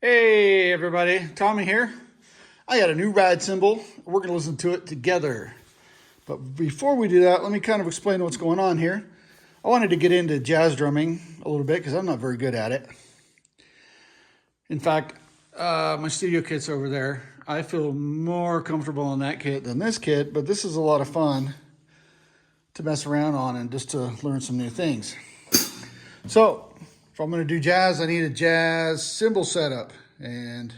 Hey everybody, Tommy here. I got a new ride cymbal. We're going to listen to it together. But before we do that, let me kind of explain what's going on here. I wanted to get into jazz drumming a little bit because I'm not very good at it. In fact, my studio kit's over there. I feel more comfortable on that kit than this kit, but this is a lot of fun to mess around on and just to learn some new things. So, if I'm going to do jazz, I need a jazz cymbal setup, and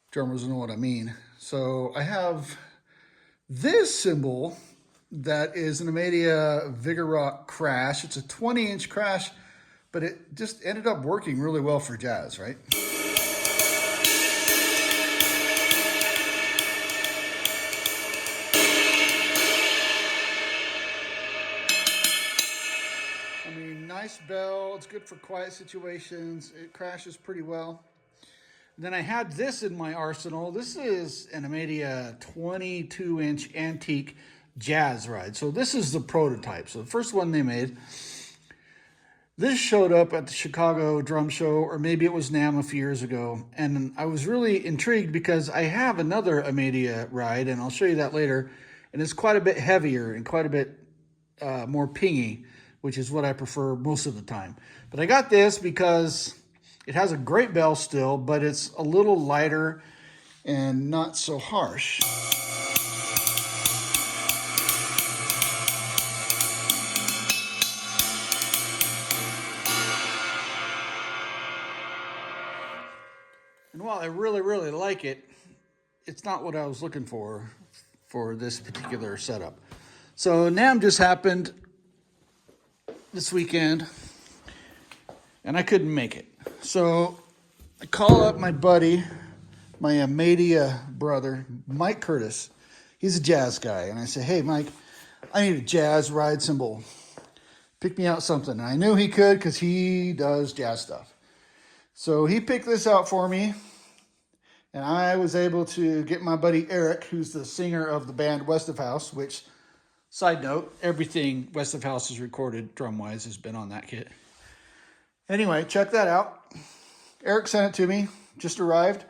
drummers know what I mean. So I have this cymbal that is an Amedia Vigor Rock crash. It's a 20-inch crash, but it just ended up working really well for jazz, right? I mean, nice bell. It's good for quiet situations. It crashes pretty well. Then I had this in my arsenal. This is an Amedia 22-inch antique jazz ride. So this is the prototype. So the first one they made. This showed up at the Chicago Drum Show, or maybe it was NAMM a few years ago. And I was really intrigued because I have another Amedia ride, and I'll show you that later. And it's quite a bit heavier and quite a bit more pingy, which is what I prefer most of the time. But I got this because it has a great bell still, but it's a little lighter and not so harsh. And while I really like it, it's not what I was looking for this particular setup. So NAMM just happened this weekend, and I couldn't make it. So I call up my buddy, my Amedia brother, Mike Curtis. He's a jazz guy. And I say, hey, Mike, I need a jazz ride cymbal. Pick me out something. And I knew he could because he does jazz stuff. So he picked this out for me. And I was able to get my buddy Eric, who's the singer of the band West of House, which, side note, everything West of House has recorded drum-wise has been on that kit. Anyway, check that out. Eric sent it to me, just arrived.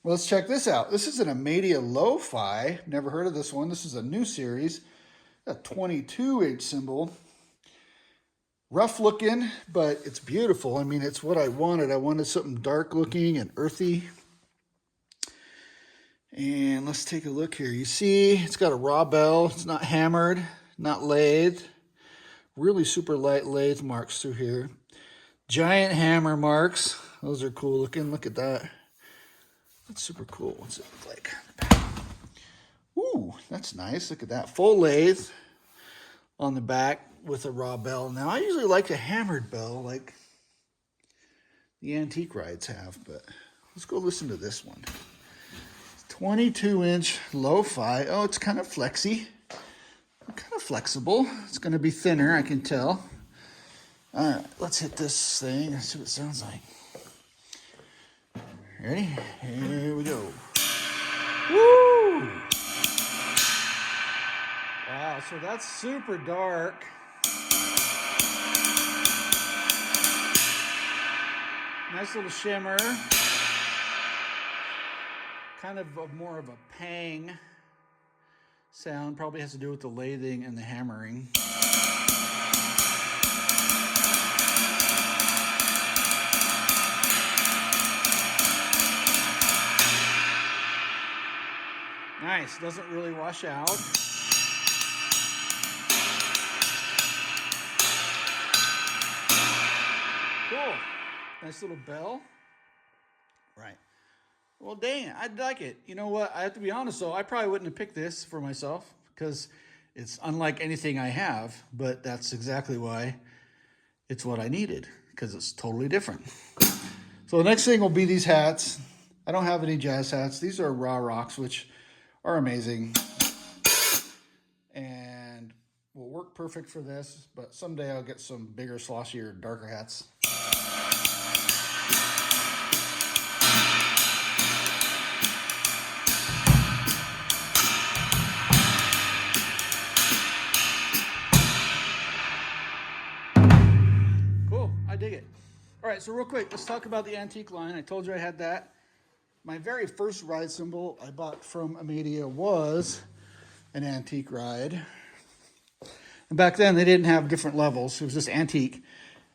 Well, let's check this out. This is an Amedia Lo-Fi. Never heard of this one. This is a new series, a 22-inch cymbal. Rough looking, but it's beautiful. I mean, it's what I wanted. I wanted something dark looking and earthy. And let's take a look here. You see, it's got a raw bell. It's not hammered, not lathed. Really super light lathe marks through here. Giant hammer marks. Those are cool looking. Look at that. That's super cool. What's it look like? Ooh, that's nice. Look at that. Full lathe on the back with a raw bell. Now, I usually like a hammered bell like the antique rides have, but let's go listen to this one. 22-inch Lo-Fi. Oh, it's kind of flexy. Kind of flexible. It's going to be thinner, I can tell. All right, let's hit this thing and see what it sounds like. Ready? Here we go. Woo! Wow, so that's super dark. Nice little shimmer. Kind of more of a pang sound. Probably has to do with the lathing and the hammering. Nice, doesn't really wash out. Cool. Nice little bell. Right. Well, dang, I'd like it. You know what? I have to be honest, though. I probably wouldn't have picked this for myself because it's unlike anything I have, but that's exactly why it's what I needed, because it's totally different. So the next thing will be these hats. I don't have any jazz hats. These are Raw Rocks, which are amazing and will work perfect for this, but someday I'll get some bigger, sloshier, darker hats. Cool, I dig it. All right, so real quick, let's talk about the antique line. I told you I had that. My very first ride cymbal I bought from Amedia was an antique ride. And back then they didn't have different levels. It was just antique.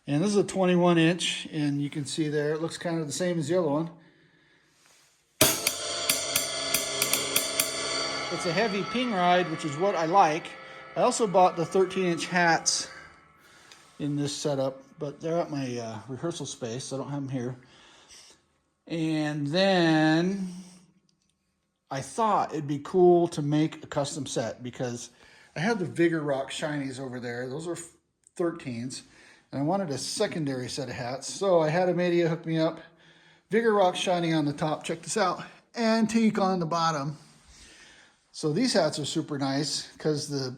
And this is a 21 inch, and you can see there, it looks kind of the same as the other one. It's a heavy ping ride, which is what I like. I also bought the 13-inch hats in this setup, but they're at my rehearsal space, so I don't have them here. And then I thought it'd be cool to make a custom set because I have the Vigor Rock shinies over there. Those are 13s, and I wanted a secondary set of hats. So I had Amedia hook me up. Vigor Rock shiny on the top. Check this out. Antique on the bottom. So these hats are super nice because the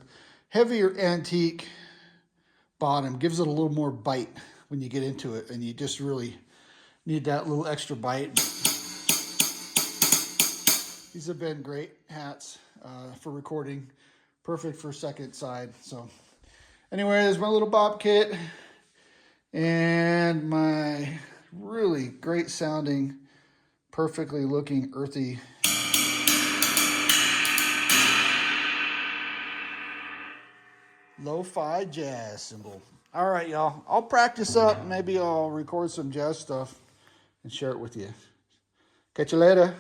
heavier antique bottom gives it a little more bite when you get into it, and you just really need that little extra bite. These have been great hats for recording. Perfect for second side. So anyway, there's my little bop kit and my really great sounding, perfectly looking earthy lo-fi jazz cymbal. All right, y'all. I'll practice up. Maybe I'll record some jazz stuff and share it with you. Catch you later.